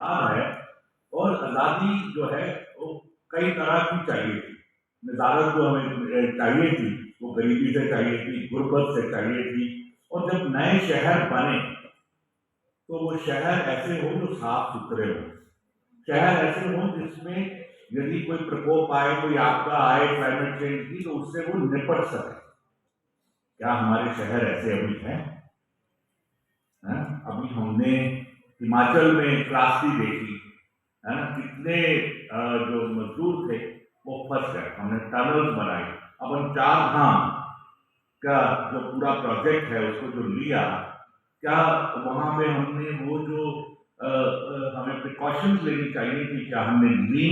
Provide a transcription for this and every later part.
है। और आज़ादी जो है वो कई तरह की चाहिए थी। नज़ारत जो हमें चाहिए थी वो गरीबी से चाहिए थी, गुर्बत से चाहिए थी। और जब नए शहर बने तो वो शहर ऐसे हो जो साफ सुथरे हो, शहर ऐसे हो जिसमें यदि कोई प्रकोप आए, कोई आपदा आए क्लाइमेट चेंज की, तो उससे वो निपट सके। क्या हमारे शहर ऐसे अभी हैं? अभी हमने हिमाचल में त्रासदी देखी है ना, कितने जो मजदूर थे वो फंस गए। हमने टनल्स बनाई। अपन चार धाम का जो पूरा प्रोजेक्ट है उसको जो लिया, क्या वहां पे हमने वो जो हमें प्रिकॉशंस लेनी चाहिए थी, क्या हमने ली?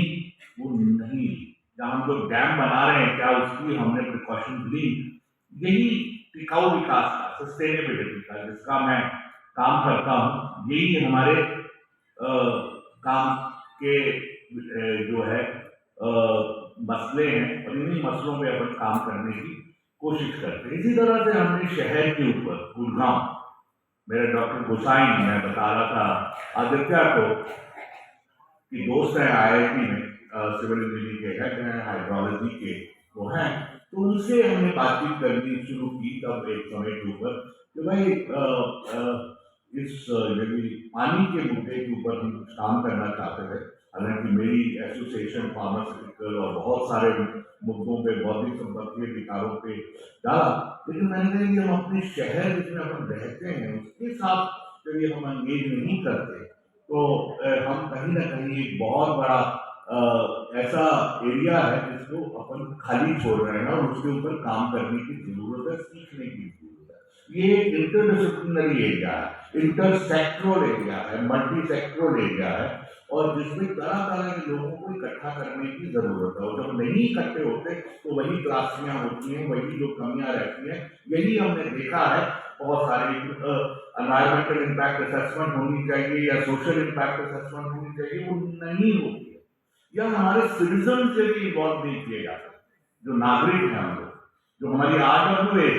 वो नहीं। जहां हम लोग डैम बना रहे हैं, क्या उसकी हमने प्रिकॉशंस ली? यही टिकाऊ विकास का, सस्टेनेबिलिटी का, जिसका मैं काम करता हूँ, यही हमारे काम के जो है मसले हैं, और इन्हीं मसलों पे अपन काम करने की कोशिश करते हैं। इसी तरह से हमने शहर के ऊपर गुड़गांव, मेरे डॉक्टर गोसाई, मैं बता रहा था आदित्य को कि दोस्त हैं IIT में, सिविल इंजीनियरिंग के हेड हैं, हाइड्रोलॉजी के वो हैं, तो उनसे हमने बातचीत करनी शुरू की तब एक समय के ऊपर कि भाई इस यदि पानी के मुद्दे के ऊपर हम कुछ काम करना चाहते थे। हालांकि मेरी एसोसिएशन फार्मास्यूटिकल और बहुत सारे मुद्दों पे, बौद्धिक संपत्ति अधिकारों पे डाला, लेकिन मैंने कहा कि हम अपने शहर जिसमें अपन रहते हैं उसके साथ यदि हम एंगेज नहीं करते तो हम कहीं ना कहीं एक बहुत बड़ा ऐसा एरिया है जिसको अपन खाली छोड़ रहे हैं और उसके ऊपर काम करने की जरूरत है, सीखने की जरूरत है। ये एक इंटरडिसिप्लिनरी एरिया है, इंटरसेक्टरल एरिया है, मल्टी सेक्टरल एरिया है, और जिसमें तरह तरह के लोगों को इकट्ठा करने की जरूरत है। और जब नहीं इकट्ठे होते तो वही त्रासदियां होती हैं, वही जो कमियां रहती हैं। यही हमने देखा है। बहुत सारी एनवायरमेंटल इम्पैक्ट असेसमेंट होनी चाहिए या सोशल इम्पैक्ट असेसमेंट होनी चाहिए, वो नहीं होती है, या हमारे सिटीजन से भी इन्वॉल्व नहीं किए जाते। जो नागरिक हैं हम लोग, जो हमारी RWA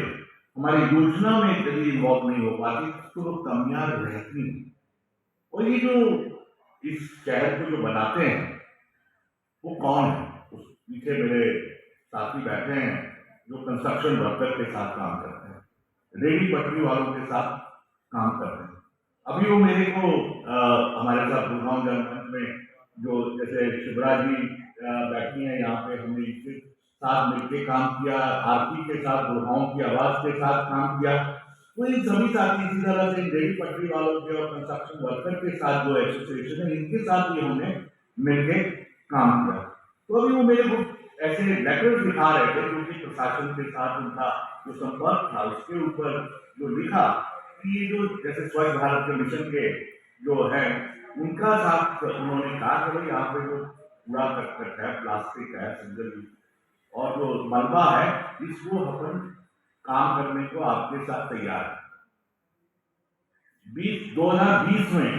हमारी योजना में यदि इन्वॉल्व नहीं हो पाती तो वो कमियां रहती हैं। और ये जो इस शहर को जो बनाते हैं वो कौन है? उस पीछे मेरे साथी बैठे हैं जो कंस्ट्रक्शन वर्कर के साथ काम करते हैं, रेडी पटरी वालों के साथ काम करते हैं। अभी वो मेरे को हमारे साथ गुड़गांव जनमंच में जो जैसे शिवराज जी बैठी हैं यहाँ पे, हमने इनके साथ मिलकर काम किया, आरती के साथ, गुड़गांव की आवाज के साथ काम किया। तो इन सभी साथी, इसी तरह से रेडी पटरी वालों के और कंस्ट्रक्शन वर्कर के साथ जो एसोसिएशन है, इनके साथ भी हमने मिलकर काम किया। तो अभी वो मेरे को ऐसे लेटर्स दिखा रहे थे क्योंकि प्रशासन के साथ उनका जो संपर्क था उसके ऊपर जो लिखा कि ये जो जैसे स्वच्छ भारत के मिशन के जो है उनका साथ उन्होंने कहा कि भाई यहाँ पे जो कूड़ा करकट है, प्लास्टिक है, सिंगल यूज और जो मलबा है, इसको अपन काम करने को आपके साथ तैयार है। 2020 में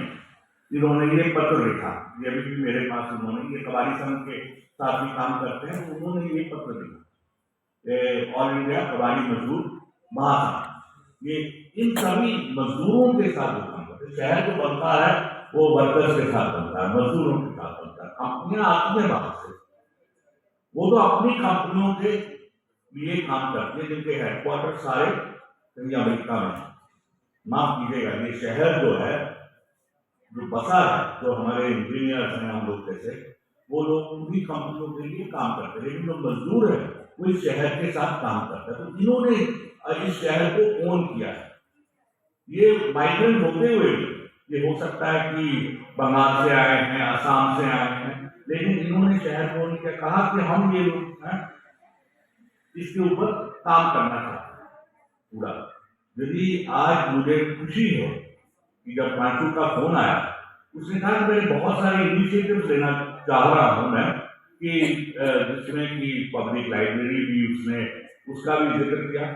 इन्होंने ये पत्र लिखा, ये अभी भी मेरे पास, उन्होंने ये कबाड़ी संघ के साथ भी काम करते हैं, उन्होंने ये पत्र लिखा, ऑल इंडिया कबाड़ी मजदूर महासंघ। ये इन सभी मजदूरों के साथ जो काम करते हैं, शहर जो बनता है वो वर्कर्स के साथ बनता है, मजदूरों के साथ बनता है। कंपनियां आती हैं बाहर से, वो तो अपनी कंपनियों के लिए काम करती है जिनके हेडक्वार्टर सारे अमेरिका में। माफ कीजिएगा, ये शहर जो है, जो बसा है, जो हमारे इंजीनियर्स हैं हम लोग जैसे, वो लोग उन्हीं कंपनियों के लिए काम करते हैं, लेकिन जो मजदूर है वो इस शहर के साथ काम करता है। तो इन्होंने इस शहर को ओन किया है। ये माइग्रेंट होते हुए भी, ये हो सकता है कि बंगाल से आए हैं, असम से आए हैं, लेकिन इन्होंने शहर को ओन किया, कहा कि हम ये लोग हैं इसके ऊपर काम करना चाहते हैं पूरा। यदि आज मुझे खुशी हो कि जब पांचू का फोन आया, उसने कहा कि मैंने बहुत सारे इनिशिएटिव्स लेना चाह रहा हूं मैं, कि जिसमें कि पब्लिक लाइब्रेरी भी, उसने उसका भी जिक्र किया,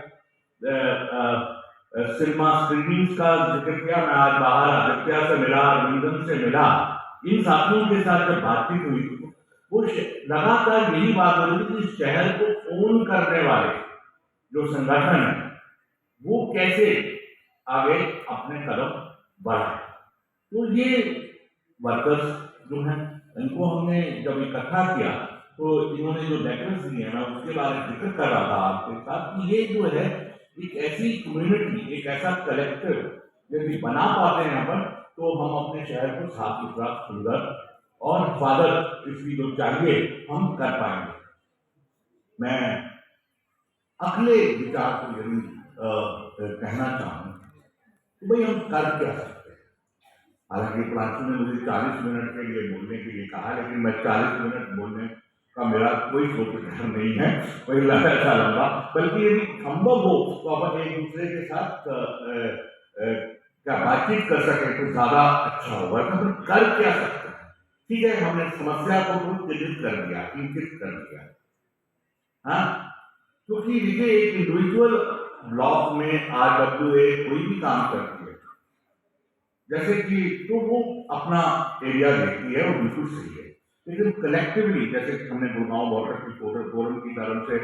सिनेमा स्क्रीनिंग्स का जिक्र किया। मैं आज बाहर आदित्य से मिला, अरविंदन से मिला, इन साथियों के साथ जब बातचीत हुई तो वो लगातार यही बात हो रही थी कि शहर को ओन करने वाले जो संगठन है वो कैसे आगे अपने कदम बढ़ाए। तो ये वर्कर्स जो हैं इनको हमने जब इकट्ठा किया तो इन्होंने जो लेटर्स दिए मैं उसके बारे में जिक्र कर रहा था आपके साथ कि ये जो है एक ऐसी कम्युनिटी, एक ऐसा कलेक्टिव यदि बना पाते हैं अपन तो हम अपने शहर को साफ सुथरा, सुंदर और हिफाजत इसकी जो चाहिए हम कर पाएंगे। मैं अगले विचार को यदि कहना चाहूँ तो भाई हम कर क्या सकते हैं। हालांकि प्रांशु ने मुझे 40 मिनट के लिए बोलने के लिए कहा, लेकिन मैं 40 मिनट बोलने का मेरा कोई सोच विचार नहीं है, कोई ऐसा लंबा, बल्कि यदि संभव हो तो अपन एक दूसरे के साथ क्या बातचीत कर सके तो ज्यादा अच्छा होगा। तो हम कर क्या सकते हैं? ठीक है, हमने समस्या को तो चिन्हित कर दिया, इंकित कर दिया, हाँ, क्योंकि देखिए एक इंडिविजुअल ब्लॉक में RWA कोई भी काम करती है जैसे कि तो वो अपना एरिया देखती है और बिल्कुल सही है, लेकिन कलेक्टिवली जैसे कि हमने गुड़गांव वाटर फोरम की तरफ से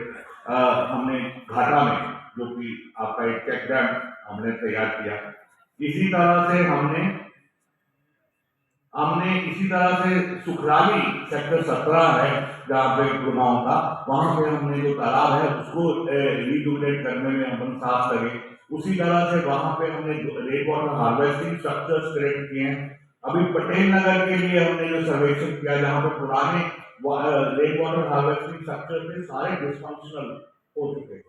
हमने घाटा में जो कि आपका एक चेक डैम हमने तैयार किया, इसी तरह से हमने इसी तरह से सुखराली सेक्टर 17 है जहाँ पे गुड़गांव का, वहां पे हमने जो तालाब है उसको रिजुविनेट करने में हम साथ लगे। उसी तरह से वहां पे हमने rain water harvesting structures create किए हैं। अभी पटेल नगर के लिए हमने जो सर्वेक्षण किया जहाँ पे पुराने रेन वाटर हार्वेस्टिंग स्ट्रक्चर थे सारे डिस्फंक्शनल हो चुके थे,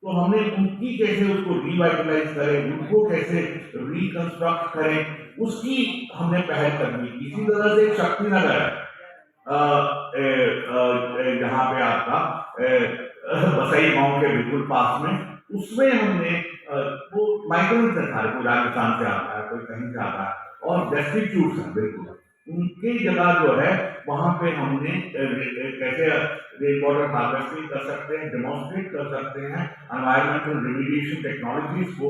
तो हमने उनकी कैसे उसको रिवाइटलाइज करें, उनको कैसे रिकंस्ट्रक्ट करें, उसकी हमने पहल कर दी। इसी तरह से शक्ति नगर जहाँ पे आपका बसई गांव के बिल्कुल पास में, उसमें हमने वो माइग्रेंट था, कोई राजस्थान से आता है, कोई कहीं से आता है और डेस्टिट्यूट है बिल्कुल, उनकी जगह जो है वहां पे हमने कैसे रेन वाटर हार्वेस्टिंग कर सकते हैं, डेमोन्स्ट्रेट कर सकते हैं एनवायरमेंटल रिमीडिएशन टेक्नोलॉजीज को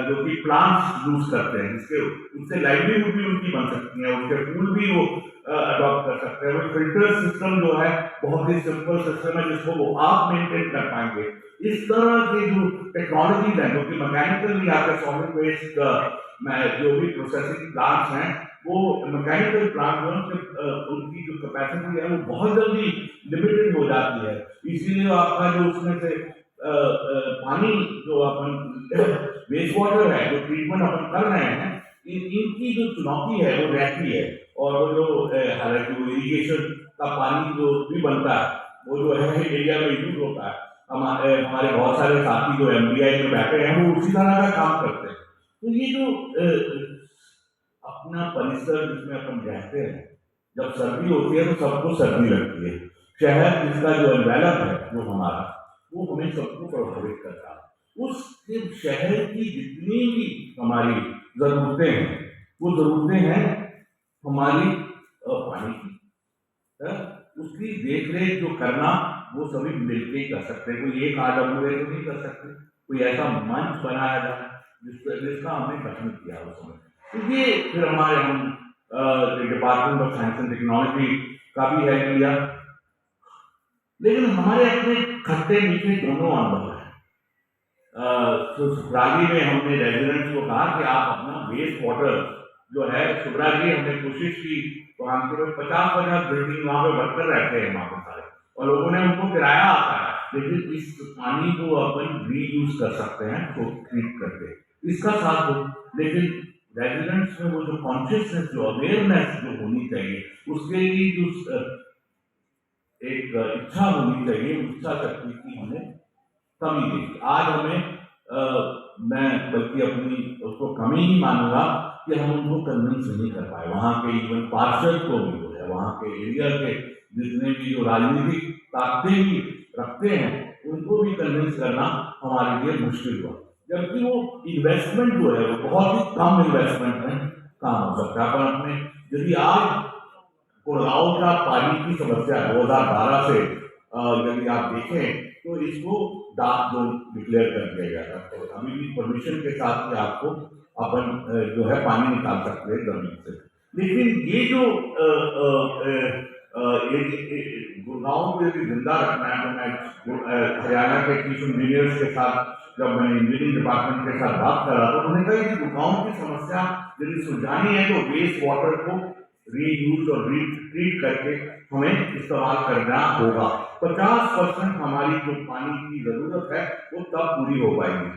जो कि प्लांट्स यूज करते हैं, जिसके उससे लाइवलीहुड भी उनकी बन सकती है, उनके फूल भी वो अडॉप्ट कर सकते हैं। वो फिल्टर सिस्टम जो है बहुत ही सिंपल सिस्टम है जिसको वो आप मेंटेन कर पाएंगे। इस तरह की जो टेक्नोलॉजीज है जो कि मैकेनिकली आपके सॉलिड वेस्ट जो भी प्रोसेसिंग प्लांट्स हैं वो मैकेनिकल प्लांट उनकी जो कैपेसिटी है वो बहुत जल्दी लिमिटेड हो जाती है, इसीलिए आपका जो उसमें से पानी जो अपन वेस्ट वाटर है जो ट्रीटमेंट अपन कर रहे हैं इनकी जो चुनौती है वो रहती है, और वो जो हालांकि वो इरिगेशन का पानी जो भी बनता है वो जो है एरिया में यूज होता है। हमारे बहुत सारे साथी जो MDI में बैठे हैं वो उसी तरह का काम करते हैं। तो ये जो अपना परिसर जिसमें अपन रहते हैं, जब सर्दी होती है तो सबको सर्दी लगती है, शहर जिसका जो एनवेलप है जो हमारा वो हमें सबको प्रभावित करता है। उस शहर की जितनी भी हमारी जरूरतें हैं वो जरूरतें हैं हमारी पानी की, उसकी देख रेख जो करना वो सभी मिलकर ही कर सकते हैं, कोई एक RWA तो नहीं कर सकते, कोई ऐसा मंच बनाया जाए जिसका हमने गठन किया उस समय। तो ये फिर हमारे हम department of science and technology का भी हेल्प लिया, लेकिन हमारे अपने खट्टे मीठे दोनों अनुभव है। तो सुखराजी में हमने रेजिडेंट्स को कहा कि आप अपना वेस्ट वाटर जो है, सुखराजी हमने कोशिश की तो हम 50-50 बिल्डिंग वहां पे वर्कर रहते हैं वहां पर सारे, और लोगों ने उनको किराया आता है, लेकिन इस पानी को अपन रीयूज कर सकते हैं तो ट्रीट करके इसका साथ हो, लेकिन रेजिडेंट्स में वो जो कॉन्शियसनेस जो अवेयरनेस जो होनी चाहिए उसके लिए जो एक इच्छा होनी चाहिए, इच्छा शक्ति की हमें कमी देखी। आज हमें मैं बल्कि अपनी उसको कमी ही मानूंगा कि हम उनको कन्विंस नहीं कर पाए, वहाँ के इवन पार्षद को भी जो है वहाँ के एरिया के जितने भी जो राजनीतिक ताकतें भी रखते हैं उनको भी कन्विंस करना हमारे लिए मुश्किल हुआ, जबकि वो इन्वेस्टमेंट जो है वो बहुत ही कम इन्वेस्टमेंट में काम हो सकता है। पर अपने यदि आज गुड़गांव का पानी की समस्या 2012 से यदि आप देखें तो इसको डार्क जोन डिक्लेयर कर दिया गया था, तो अभी भी परमिशन के साथ में आपको अपन जो है पानी निकाल सकते हैं जमीन से, लेकिन ये जो गुड़गांव को यदि जिंदा रखना है तो मैं हरियाणा के चीफ इंजीनियर्स के साथ जब मैं इंजीनियरिंग डिपार्टमेंट के साथ बात कर रहा था तो उन्होंने कहा कि गुड़गांव की समस्या यदि सुलझानी है तो वेस्ट वाटर को रीयूज और रीट्रीट करके हमें इस्तेमाल करना होगा। 50% हमारी जो पानी की जरूरत है वो तब पूरी हो पाएगी।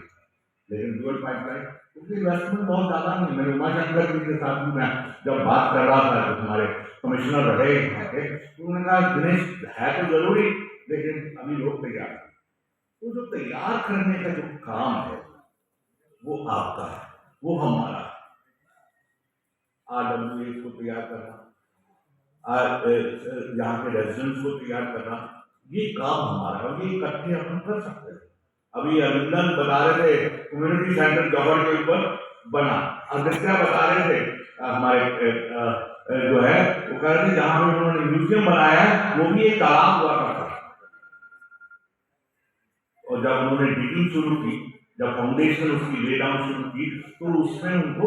लेकिन ड्यूअल पाइपलाइन क्योंकि इन्वेस्टमेंट बहुत ज्यादा नहीं है। मैंने उमाशंकर जी के साथ भी मैं जब बात कर रहा था, जो हमारे कमिश्नर रहे यहाँ के, तो उन्होंने कहा दिनेश है तो जरूरी, लेकिन अभी लोग तैयार हैं। तो जो तैयार करने का जो काम है वो आपका है, वो हमारा है। RWA को तैयार करना, यहाँ के रेजिडेंट्स को तैयार करना, ये काम हमारा है और ये इकट्ठे हम कर सकते हैं। अभी अभिनंदन बता रहे थे कम्युनिटी सेंटर जौहर के ऊपर बना, आदित्य बता रहे थे हमारे जो है वो कह रहे थे जहां पे उन्होंने म्यूजियम बनाया है वो भी एक तालाब हुआ करता था। और जब उन्होंने डिगिंग शुरू की, जब फाउंडेशन उसकी ले डाउन शुरू की, तो उसमें उनको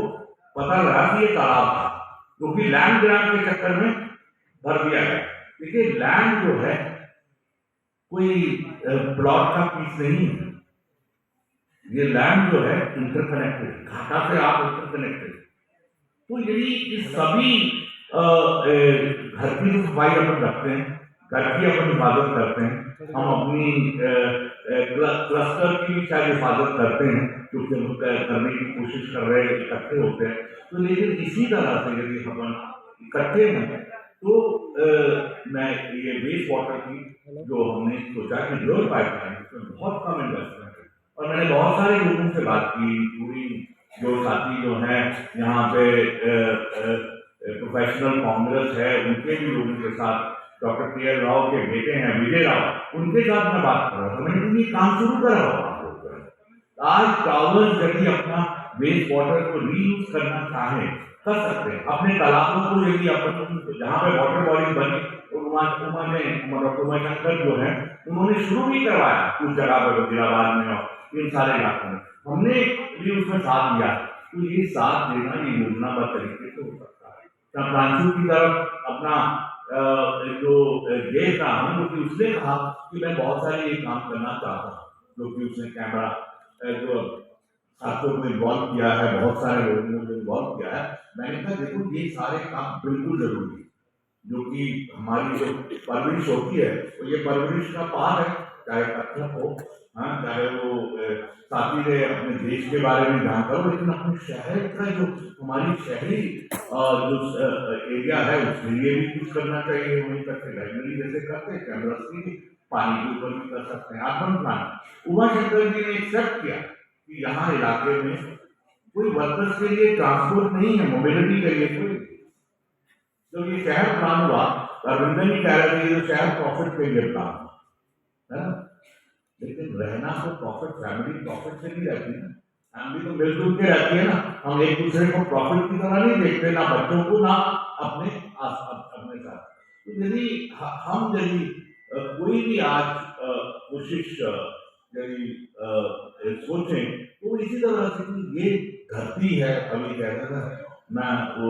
पता लगा कि ये तालाब था, क्योंकि लैंड ग्रांट के चक्कर में भर दिया गया। देखिए लैंड जो है कोई प्लॉट का पीस नहीं है, ये लैंड जो है इंटरकनेक्टेड, घाटा से आप इंटरकनेक्टेड। तो यदि इस सभी घर की जो सफाई अपन रखते हैं, घर की अपन हिफाजत करते हैं, हम अपनी क्लस्टर की भी शायद हिफाजत करते हैं, क्योंकि हम करने की कोशिश कर रहे हैं, इकट्ठे होते हैं। तो लेकिन इसी तरह से यदि अपन इकट्ठे हैं तो मैं ये वेस्ट वाटर की जो हमने सोचा कि ड्यूअल पाइपलाइन, इसमें बहुत कम इन्वेस्टमेंट है। और मैंने बहुत सारे लोगों से बात की, पूरी जो साथी जो हैं यहाँ पे प्रोफेशनल कांग्रेस है उनके भी लोगों के साथ, डॉक्टर के.एल. राव के बेटे हैं विजय राव, उनके साथ मैं बात कर रहा था। मैंने ये काम शुरू करा हुआ आप लोग का। आज टावर्स यदि अपना वेस्ट वाटर को रीयूज करना चाहे कर सकते हैं। अपने तालाबों को यदि अपन जहाँ पे वाटर बॉडी बनी, उमाशंकर जो है उन्होंने शुरू भी करवाया उस जगह पर, वजीराबाद में और इन सारे इलाकों में, हमने भी उसमें साथ दिया। तो ये साथ देना ये योजनाबद्ध तरीके से हो सकता है। प्रांशु की तरफ अपना जो देख रहा हूँ, क्योंकि उसने कहा कि मैं बहुत सारे ये काम करना चाहता हूँ, क्योंकि उसने कैमरा जो साथियों को इन्वॉल्व किया है, बहुत सारे लोगों को इन्वॉल्व किया है। मैंने कहा देखो ये सारे काम बिल्कुल जरूरी है, जो कि हमारी जो परवरिश होती है तो ये परवरिश का पार्ट है, चाहे कथक हो, हाँ, चाहे वो साथी ने अपने देश के बारे में जानता हो, लेकिन अपने शहर का जो हमारी शहरी जो एरिया है उसके लिए भी कुछ करना चाहिए। वहीं तक लाइब्रेरी जैसे करते हैं, कैमरा की पानी के ऊपर भी कर सकते हैं। अर्बन प्लान उमाशंकर जी ने एक्सेप्ट किया कि यहाँ इलाके में कोई वर्कर्स के लिए ट्रांसपोर्ट नहीं है, मोबिलिटी के लिए कोई। तो ये शहर प्लान हुआ, अरविंदन ही कह रहे थे ये शहर प्रॉफिट के लिए प्लान है ना, लेकिन रहना तो प्रॉफिट, फैमिली प्रॉफिट से नहीं रहती है। फैमिली तो मिलजुल के रहती है ना, हम एक दूसरे को प्रॉफिट की तरह नहीं देखते, ना बच्चों को ना अपने अपने साथ। तो यदि हम यदि कोई भी आज कोशिश यदि सोचें तो इसी तरह से कि ये धरती है, अभी कहता था मैं वो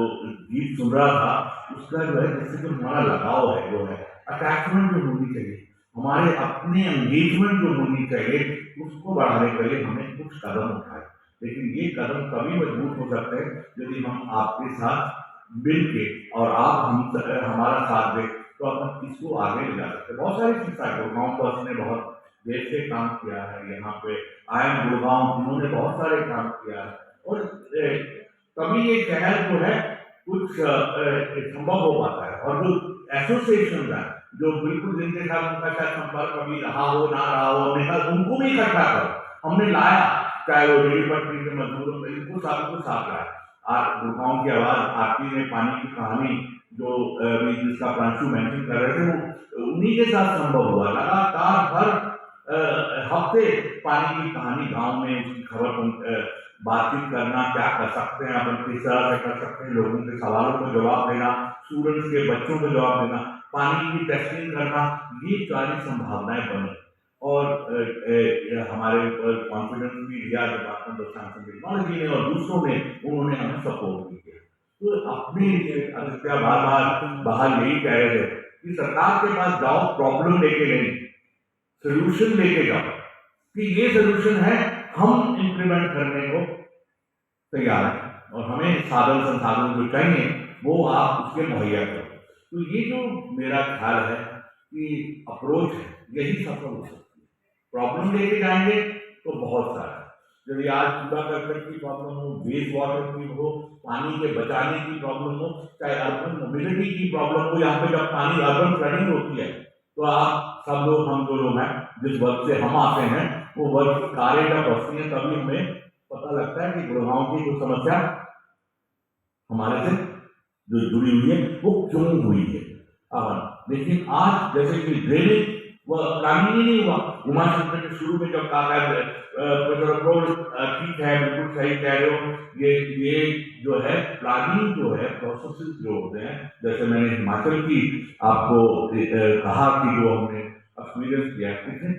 गीत सुन रहा था, उसका जो है जिससे जो हमारा लगाव है, जो है अटैचमेंट जो होनी चाहिए, हमारे अपने एंगेजमेंट जो होनी चाहिए, उसको बढ़ाने के लिए हमें कुछ कदम उठाए। लेकिन ये कदम तभी मजबूत हो सकते हैं यदि हम आपके साथ मिल के और आप हमारा साथ दें, तो अपन इसको आगे ले जा सकते हैं। बहुत सारी चीजें गुड़गांव बस ने बहुत देर से काम किया है, यहाँ पे IIM गुड़गांव उन्होंने बहुत सारे काम किया है, और तभी ये शहर जो है कुछ संभव हो पाता है। और जो एसोसिएशन है, जो बिल्कुल जिनके साथ उनका शायद संपर्क कभी रहा हो ना रहा हो, हमने कहा उनको भी इकट्ठा करो, हमने लाया, चाहे वो रेल पटरी के मजदूरों में, इनको साथ लाया। गुड़गांव की आवाज, आरती ने पानी की कहानी जो जिसका प्रांशु मेंशन कर रहे थे, वो उन्हीं के साथ संभव हुआ। लगातार हर हफ्ते पानी की कहानी गांव में, उसकी खबर, बातचीत करना, क्या कर सकते हैं अपन, किस तरह से कर सकते हैं, लोगों के सवालों को जवाब देना, स्टूडेंट्स के बच्चों को जवाब देना, पानी की टेस्टिंग करना, ये सारी संभावनाएं बनी। और हमारे ऊपर कॉन्फिडेंस भी लिया department of science and technology ने, और दूसरों ने, उन्होंने हमें सपोर्ट भी किया। तो अपने आदित्य बाहर यही कह रहे थे कि सरकार के पास जाओ, प्रॉब्लम लेके नहीं, सोल्यूशन लेके जाओ, कि ये सोल्यूशन है, हम इंप्लीमेंट करने को तैयार हैं, और हमें साधन संसाधन जो चाहिए वो आप उसके मुहैया करो। तो ये जो मेरा ख्याल है कि अप्रोच है, यही सफल हो सकती है। प्रॉब्लम लेके जाएंगे तो बहुत सारा है। यदि आज कूड़ा करकट की प्रॉब्लम हो, वेस्ट वाटर की हो, पानी के बचाने की प्रॉब्लम हो, चाहे अर्बन मोबिलिटी की प्रॉब्लम हो, यहाँ पे जब पानी अर्बन फ्लडिंग होती है तो आप सब लोग, हम जो लोग हैं, जिस वर्ग से हम आते हैं, वो वर्ग की कारें जब बसती हैं तभी हमें पता लगता है कि गुड़गांव की जो समस्या हमारे से जो जुड़ी हुई है वो क्यों हुई है। लेकिन आज जैसे कि ड्रेनेज वह प्लानिंग ही नहीं हुआ। उमा शंकर ने शुरू में जब कहा है, ठीक है, बिल्कुल सही कह रहे हो, ये जो है प्लानिंग जो है, प्रोसेसेस जो होते हैं, जैसे मैंने हिमाचल की आपको कहा कि जो हमने एक्सपीरियंस किया, कितने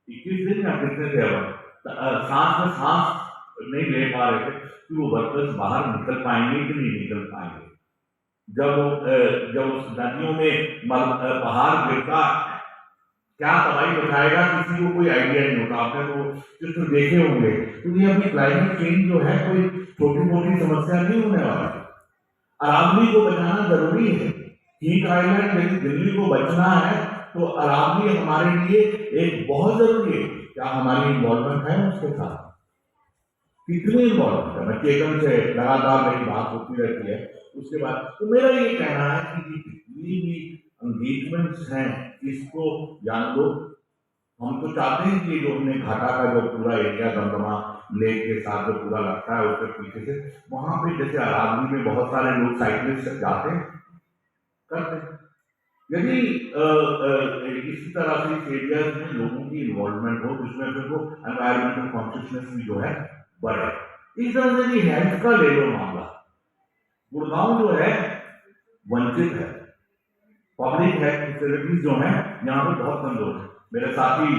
21 दिन या कितने थे, सांस में सांस नहीं ले पा रहे थे कि वो वर्कर्स बाहर निकल पाएंगे कि नहीं निकल पाएंगे। जब उस नदियों में पहाड़ गिरता, क्या तबाही बचाएगा, किसी को कोई आइडिया नहीं होता। आपने तो चित्र देखे होंगे। तो ये अभी क्लाइमेट चेंज जो है कोई छोटी मोटी समस्या नहीं होने वाली है। अरावली को बचाना जरूरी है। हीट आइलैंड, यदि दिल्ली को बचना है तो अरावली हमारे लिए एक बहुत जरूरी है। क्या हमारी इन्वॉल्वमेंट है उसके साथ? कितनी इन्वॉल्वमेंट है? मैं चेतन से लगातार मेरी बात होती रहती है। उसके बाद तो मेरा ये कहना है कि जितनी भी एंगेजमेंट्स हैं, इसको जान लो। हम तो चाहते हैं कि जो हमने घाटा का जो पूरा एरिया दमदमा लेक के साथ जो पूरा लगता है उसके पीछे से, वहां पे जैसे अरावली में बहुत सारे लोग साइकिलिस्ट जाते हैं, करते हैं। यदि इसी तरह से इस एरिया में लोगों की इन्वॉल्वमेंट हो, जिसमें फिर वो एनवायरमेंटल कॉन्शियसनेस भी जो है बढ़े। इस तरह से भी हेल्थ का ले लो मामला, गुड़गांव जो है वंचित है। पब्लिक हेल्थ फैसिलिटीज जो है यहाँ पे बहुत कमजोर है। मेरे साथी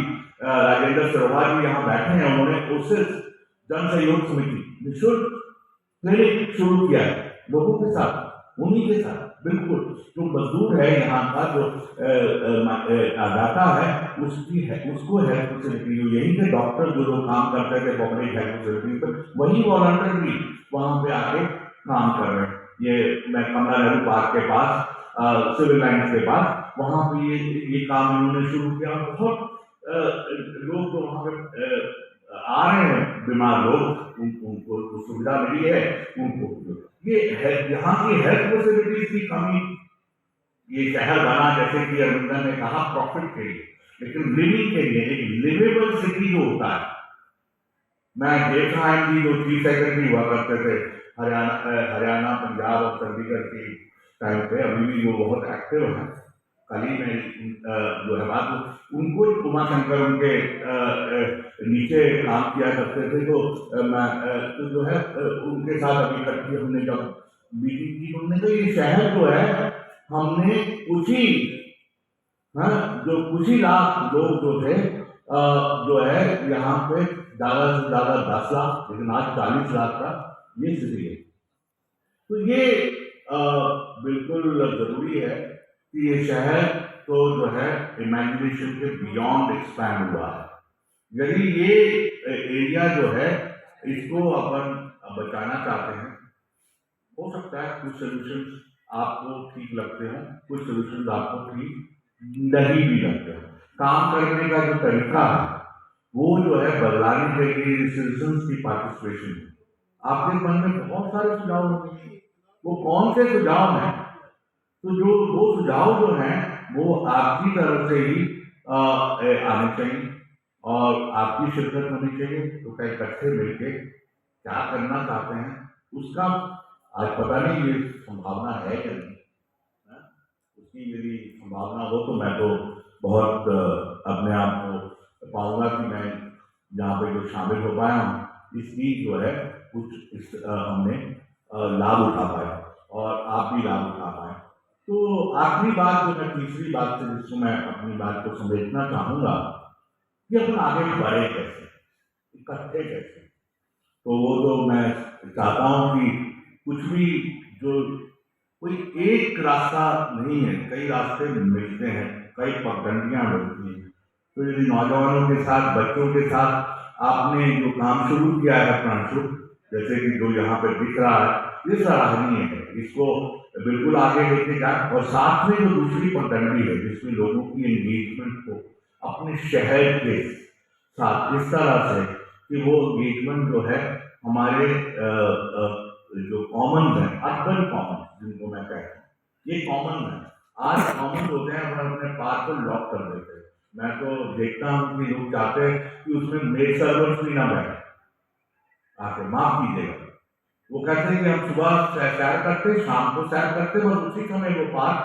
राजेंद्र सरोवर जी यहाँ बैठे हैं, उन्होंने उससे जन सहयोग समिति निःशुल्क क्लिनिक शुरू किया है लोगों के साथ, उन्हीं के साथ। बिल्कुल जो मजदूर है यहाँ का, जो दाता है, उसको हेल्थ फैसिलिटी, यही के डॉक्टर जो लोग काम करते थे पब्लिक हेल्थ फैसिलिटी पर, वही वॉलंटियर भी वहां पे आके काम कर रहे हैं। ये मैं कमला नेहरू पार्क के पास, सिविल लाइन्स के पास, वहां पे ये काम इन्होंने शुरू किया। बहुत लोग जो वहां पे आ रहे हैं, बीमार लोग, उनको सुविधा मिली है। उनको ये यहाँ की हेल्थ फैसिलिटीज की कमी, ये शहर बना जैसे कि अरविंदन ने कहा प्रॉफिट के लिए, लेकिन लिविंग के लिए, एक लिवेबल सिटी जो होता है। मैं देख रहा है कि जो चीफ सेक्रेटरी हुआ करते थे हरियाणा, पंजाब और चंडीगढ़ की टाइम पे, अभी भी वो बहुत एक्टिव है। कल ही में जो है बात, उनको उमा शंकर उनके नीचे काम किया करते थे। तो मैं तो जो है उनके साथ अभी इकट्ठी हमने जब मीटिंग की, उन्होंने कहा ये शहर जो है, हमने कुछ ही कुछ ही लाख लोग जो थे जो है यहाँ पे ज्यादा से ज्यादा 10 लाख, लेकिन आज 40 लाख का ये स्थिति है। तो ये बिल्कुल जरूरी है कि ये शहर तो जो है इमेजिनेशन के बियॉन्ड एक्सपैंड हुआ है। यदि ये एरिया जो है, इसको अपन बचाना चाहते हैं, हो सकता है कुछ सोल्यूशन आपको ठीक लगते हो, कुछ सोल्यूशन आपको ठीक नहीं भी लगते हो। काम करने का जो तरीका है वो जो है बदलाने के लिए सिटीजन्स की पार्टिसिपेशन है। आपके मन में बहुत सारे सुझाव होंगे, वो कौन से सुझाव हैं? तो जो वो सुझाव जो हैं वो आपकी तरफ से ही आने चाहिए और आपकी शिरकत होनी चाहिए। तो कई इकट्ठे मिलके क्या करना चाहते हैं उसका आज पता नहीं ये संभावना है कि नहीं, उसकी यदि संभावना हो तो मैं तो बहुत अपने आप को पाऊंगा कि मैं यहाँ पे जो शामिल हो पाया हूँ, इसकी जो है कुछ हमने लाभ उठा पाया और आप भी लाभ उठा पाए। तो आखिरी बात जो मैं तीसरी बात से जिसको मैं अपनी बात को समेटना चाहूंगा कि अपन आगे बढ़े कैसे, इकट्ठे कैसे। तो वो तो मैं चाहता हूँ कि कुछ भी जो कोई एक रास्ता नहीं है, कई रास्ते मिलते हैं, कई पगडंडियां मिलती हैं। तो यदि नौजवानों के साथ, बच्चों के साथ आपने जो काम शुरू किया है प्रांशुल, जैसे कि जो यहाँ पे दिख रहा है, ये सराहनीय है, इसको बिल्कुल आगे लेके जाए। और साथ में जो दूसरी पगडंडी है जिसमें लोगों की एंगेजमेंट को अपने शहर के साथ इस तरह से कि वो एंगेजमेंट जो है हमारे जो कॉमन है, अर्बन कॉमन जिनको मैं कहता हूँ, ये कॉमन है। आज कॉमन होते हैं अपने अपने पार्क को लॉक कर देते हैं। मैं तो देखता हूँ कि लोग चाहते हैं कि उसमें मेड सर्वेंट्स भी ना बैठे आके, माफ कीजिएगा, वो कहते हैं कि हम सुबह सैर करते, शाम को सैर करते, और उसी समय वो पार्क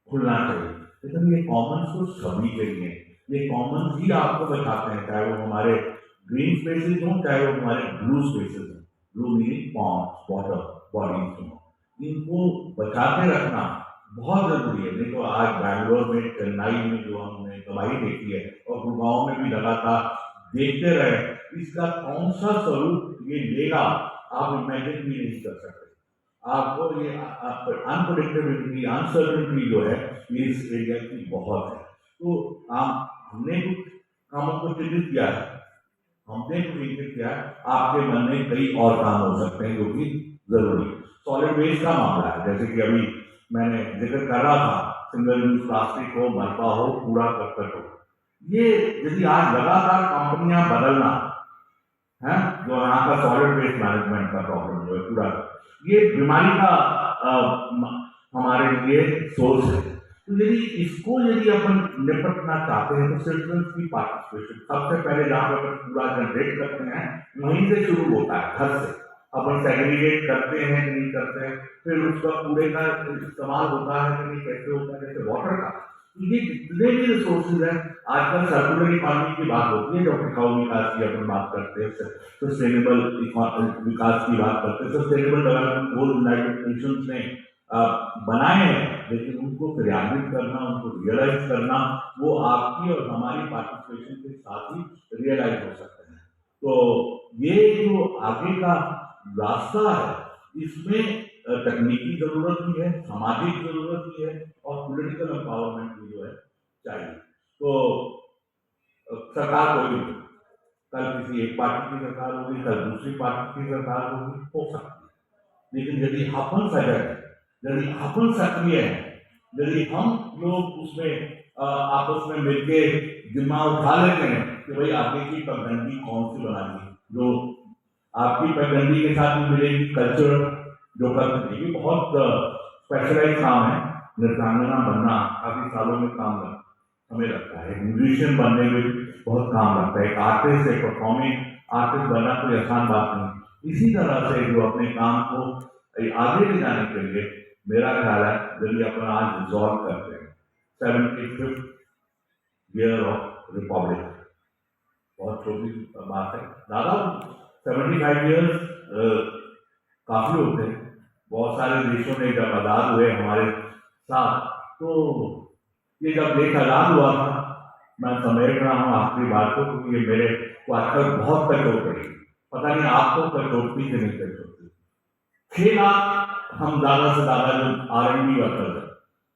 खुलना चाहिए। लेकिन ये कॉमन्स तो सभी के लिए, ये कॉमन्स ही आपको बचाते हैं, चाहे वो हमारे ग्रीन स्पेसेस हों, चाहे वो हमारे ब्लू स्पेसेस हों, blue meaning ponds, water bodies हों, इनको बचा के रखना बहुत जरूरी है। नहीं तो आज बैंगलोर में, चेन्नई में जो हमने तबाही देखी है, और गुड़गांव में भी लगातार देखते रहे, इसका कौन सा स्वरूप ये लेगा आप इमेजिन भी नहीं कर सकते। आपको ये अनप्रेडिक्टेबिलिटी, अनसर्टेनिटी जो है ये इस एरिया की बहुत है। तो हमने कुछ कामों को चिन्हित किया है, हमने कुछ इंगित किया है, आपके मन में कई और काम हो सकते हैं जो कि जरूरी है। सॉलिड वेस्ट का मामला है, जैसे कि अभी मैंने जिक्र कर रहा था, सिंगल यूज प्लास्टिक हो, मलबा हो, कूड़ा करकट हो, ये यदि आज लगातार कंपनियां बदलना है, जो यहाँ का सॉलिड वेस्ट मैनेजमेंट का प्रॉब्लम जो है पूरा, ये बीमारी का हमारे लिए सोर्स है। तो यदि अपन निपटना चाहते हैं तो सिटीजन की पार्टिसिपेशन सबसे पहले, जहाँ पे अपन कूड़ा जनरेट करते हैं वहीं से शुरू होता है, घर से। अपन सेग्रीगेट करते हैं कि नहीं करते हैं, फिर उसका कूड़े का इस्तेमाल होता है कि नहीं, कैसे होता है, जैसे वाटर का। ये जितने भी रिसोर्सेज हैं, आजकल सर्कुलर इकोनॉमी की बात होती है, जब टिकाऊ विकास की अपन बात करते हैं, सस्टेनेबल विकास की बात करते हैं, sustainable development goal United Nations ने बनाए हैं, लेकिन उनको क्रियान्वित करना, उनको रियलाइज करना, वो आपकी और हमारी पार्टिसिपेशन के साथ ही रियलाइज हो सकते हैं। तो ये जो आगे का रास्ता है, इसमें तकनीकी जरूरत भी है, सामाजिक जरूरत भी है, और पॉलिटिकल एम्पावरमेंट भी जो है चाहिए। तो सरकार कोई भी, कल किसी एक पार्टी की सरकार होगी, कल दूसरी पार्टी की सरकार होगी, हो सकती है, लेकिन यदि अपन सजग है, यदि अपन सक्रिय है, यदि हम लोग उसमें आपस में मिलके जिम्मा उठा लेते हैं कि भाई आगे की पगडंडी कौन सी बनानी, जो आपकी पगडंडी के साथ में मिलेगी कल्चर, जो करते भी बहुत स्पेशलाइज काम है। नृत्यांगना बनना काफी सालों में काम हमें लगता है, म्यूजिशियन बनने में बहुत काम लगता है, एक आर्टिस्ट, एक परफॉर्मिंग आर्टिस्ट बनना कोई आसान बात नहीं। इसी तरह से जो अपने काम को आगे ले जाने के लिए मेरा ख्याल है, यदि अपन आज रिजॉल्व करते हैं 75th ईयर ऑफ रिपब्लिक, बहुत छोटी बात है, ज्यादा 75 ईयर्स काफी होते हैं। बहुत सारे देशों ने जब आजाद हुए हमारे साथ, तो ये जब देश आजाद हुआ था, मैं समेट रहा हूँ आखिरी बात को, क्योंकि ये मेरे को आजकल बहुत कचोट पड़ी, पता नहीं आपको कचोटती कि नहीं कचोटती। 6 लाख हम ज्यादा से ज्यादा जो R&D वर्कर्स है,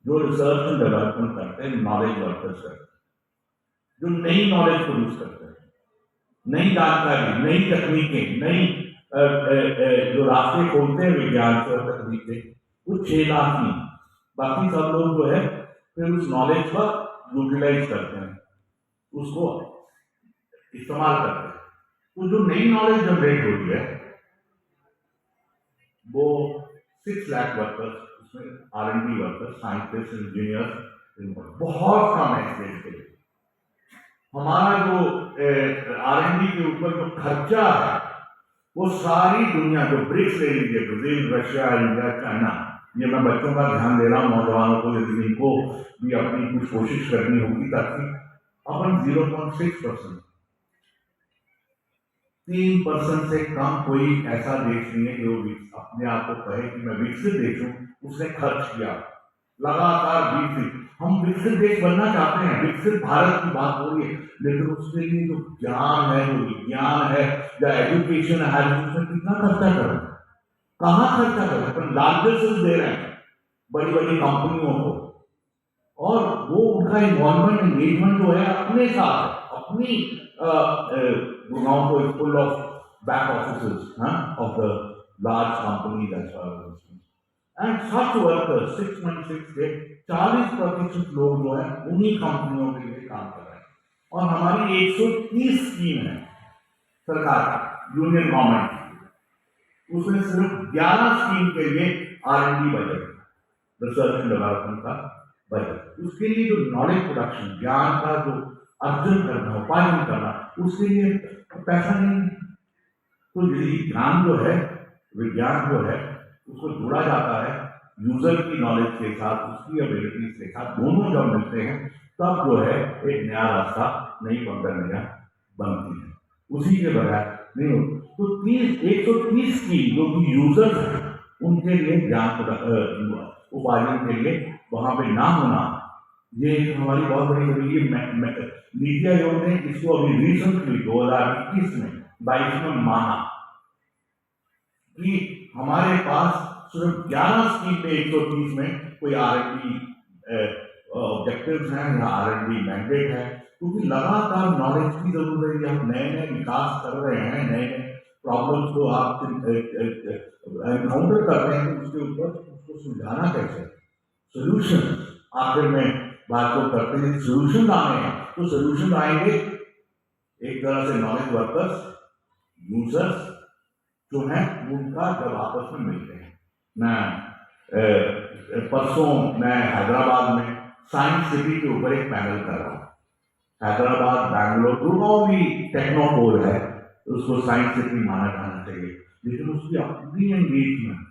जो रिसर्च एंड डेवलपमेंट करते हैं, नॉलेज वर्कर्स करते हैं, जो नई नॉलेज प्रोड्यूस करते हैं, नई जानकारी, नई तकनीकें, नई जो रास्ते खोलते हैं विज्ञान से और तकनीक से, वो 6 लाख नहीं, बाकी सब लोग जो है फिर उस नॉलेज का यूटिलाइज करते हैं, उसको इस्तेमाल करते हैं। तो जो नई नॉलेज जनरेट होती है वो 6 लाख वर्कर्स, उसमें R&D वर्कर्स, साइंटिस्ट, इंजीनियर बहुत कम है स्टेज के लिए। हमारा जो R&D के ऊपर जो खर्चा है, वो सारी दुनिया, जो ब्रिक्स ले लीजिए, ब्राजील, रशिया, इंडिया, चाइना, ये मैं बच्चों का ध्यान दे रहा हूँ, नौजवानों को, यदि इनको भी अपनी कुछ कोशिश करनी होगी, ताकि अपन 0.6%, 3% से कम कोई ऐसा देश नहीं है जो अपने आप को कहे कि मैं विकसित देश हूँ, उसने खर्च किया लगातार 20। हम विकसित देश बनना चाहते हैं, विकसित भारत की बात हो रही है, लेकिन उसके लिए जो ज्ञान है, जो विज्ञान है, जो एजुकेशन है, उसमें कितना खर्चा करें, कहाँ खर्चा करें। अपन लार्जेस्ट दे रहे हैं बड़ी बड़ी कंपनियों को, और वो उनका इन्वॉल्वमेंट, एंगेजमेंट जो है अपने साथ, अपनी गुड़गांव को full of back office of the large companies as far as this is. And such workers 6.6 के 40% लोग जो है उन्हीं कंपनियों के लिए काम कर रहे हैं। और हमारी 130 स्कीम है सरकार यूनियन गवर्नमेंट की, उसमें सिर्फ 11 स्कीम के लिए R&D budget, research and development का बजट, उसके लिए जो नॉलेज प्रोडक्शन, ज्ञान का जो अर्जन करना, उपार्जन करना, उसके लिए पैसा नहीं। तो यदि ज्ञान जो है, विज्ञान जो है, उसको जोड़ा जाता है यूजर की नॉलेज के साथ, उसकी एबिलिटीज के साथ, दोनों जब मिलते हैं तब जो है एक नया रास्ता, नई कंपनियां बनती है। उसी के बगैर नहीं हो। तो 130 की जो भी यूजर्स हैं उनके लिए ज्ञान उपार्जन के लिए वहां पे ना होना, ये हमारी बहुत बड़ी बड़ी नीति आयोग ने इसको अभी रिसेंटली 2021 में 22 में माना कि हमारे पास सिर्फ 11 स्कीम पे 130 में कोई R&D ऑब्जेक्टिव्स हैं या R&D मैंडेट है, क्योंकि लगातार नॉलेज की जरूरत है। हम नए नए विकास कर रहे हैं, नए नए प्रॉब्लम्स को आप एनकाउंटर करते हैं, तो उसके ऊपर उसको सुलझाना कैसे, सोल्यूशन आखिर में बात को करते हैं। सोल्यूशन लाने हैं तो सोल्यूशन आएंगे एक तरह से नॉलेज वर्कर्स, यूजर्स जो है उनका जब आपस में मिलते हैं। मैं परसों मैं हैदराबाद में साइंस सिटी के ऊपर एक पैनल कर रहा हूँ। हैदराबाद, बैंगलोर, गुड़गांव भी टेक्नोपोल है, उसको साइंस सिटी माना जाना चाहिए, लेकिन उसकी अपनी एंगेजमेंट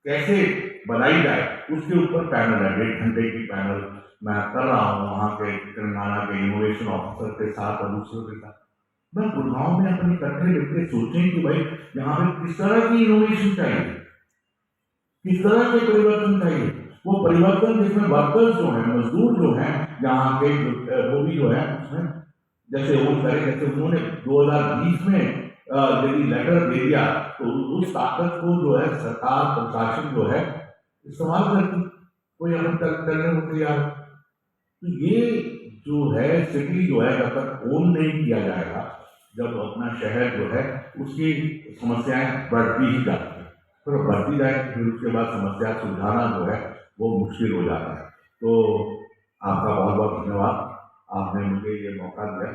कैसे बनाई जाए उसके ऊपर पैनल है। 1.5 घंटे की पैनल मैं कर रहा हूँ वहाँ के तेलंगाना के इनोवेशन ऑफिसर के साथ और दूसरों के साथ। मैं गुड़गांव में अपने इकट्ठे मिलकर सोचें कि भाई यहाँ पे किस तरह की इनोवेशन चाहिए, किस तरह के परिवर्तन चाहिए। वो परिवर्तन जिसमें वर्कर्स जो है, मजदूर जो है यहाँ के, वो भी जो है उसमें जैसे वो करे, जैसे उन्होंने 2020 में यदि लेटर दे दिया तो उस ताकत को जो है सरकार प्रशासन जो है इस्तेमाल करती, कोई अमल करने को तैयार। तो ये जो है सिटी जो है जब तक ओन नहीं किया जाएगा, जब अपना शहर जो है उसकी समस्याएं बढ़ती ही जाती है, फिर बढ़ती जाए फिर उसके बाद समस्या सुलझाना जो है वो मुश्किल हो जाता है। तो आपका बहुत बहुत धन्यवाद, आपने मुझे ये मौका दिया।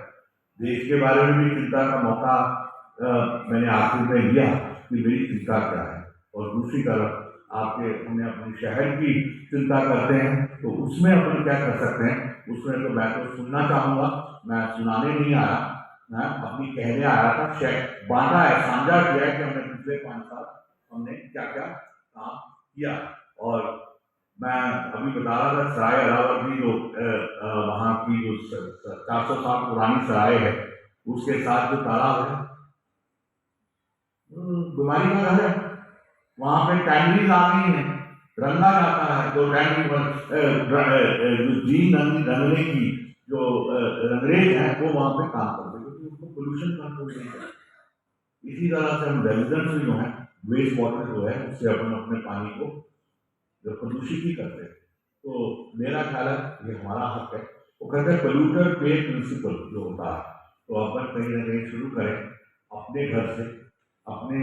देश के बारे में भी चिंता का मौका मैंने आखिर में लिया कि मेरी चिंता क्या है, और दूसरी तरफ आपके हमने अपने शहर की चिंता करते हैं तो उसमें अपन क्या कर सकते हैं, उसमें तो मैं तो सुनना चाहूँगा, मैं सुनाने नहीं आया, मैं अपनी कहने आया था। बांटा है, साझा किया है कि हमने पिछले 5 साल हमने क्या क्या काम किया। और मैं अभी बता रहा था सराय अरावली जो वहाँ की जो 400 साल पुरानी सराय है, उसके साथ जो तालाब है, बीमारी का घर है, वहां पे टैंगरीज आ गई है, रंगा जाता है। तो जीन रंगने की जो अंग्रेज है वो वहां पे काम करते हैं, क्योंकि उसको पोल्यूशन कंट्रोल नहीं करते। इसी तरह से हम रेजिडेंट्स जो है, वेस्ट वाटर जो है, उससे अपन अपने पानी को जो प्रदूषित ही करते हैं। तो मेरा ख्याल है ये हमारा हक है। वो कहते हैं पोल्यूटर पे प्रिंसिपल जो होता है, तो अपन कहीं ना कहीं शुरू करें अपने घर से, अपने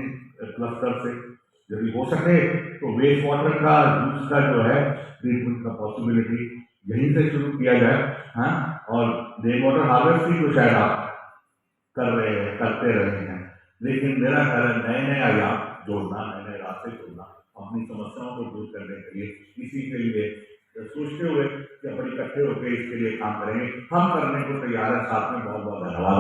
क्लस्टर से, यदि हो सके तो वेस्ट वाटर का यूज का जो है ट्रीटमेंट का पॉसिबिलिटी यहीं से शुरू किया जाए। हाँ, और रेन वाटर हार्वेस्टिंग तो शायद आप करते रहे हैं, लेकिन मेरा ख्याल है नए नए आयाम जोड़ना, नए नए रास्ते जोड़ना अपनी समस्याओं को दूर करने के लिए, इसी के लिए सोचते हुए कि अपन इकट्ठे होकर इसके लिए काम करेंगे, हम करने को तैयार है। साथ में बहुत बहुत धन्यवाद।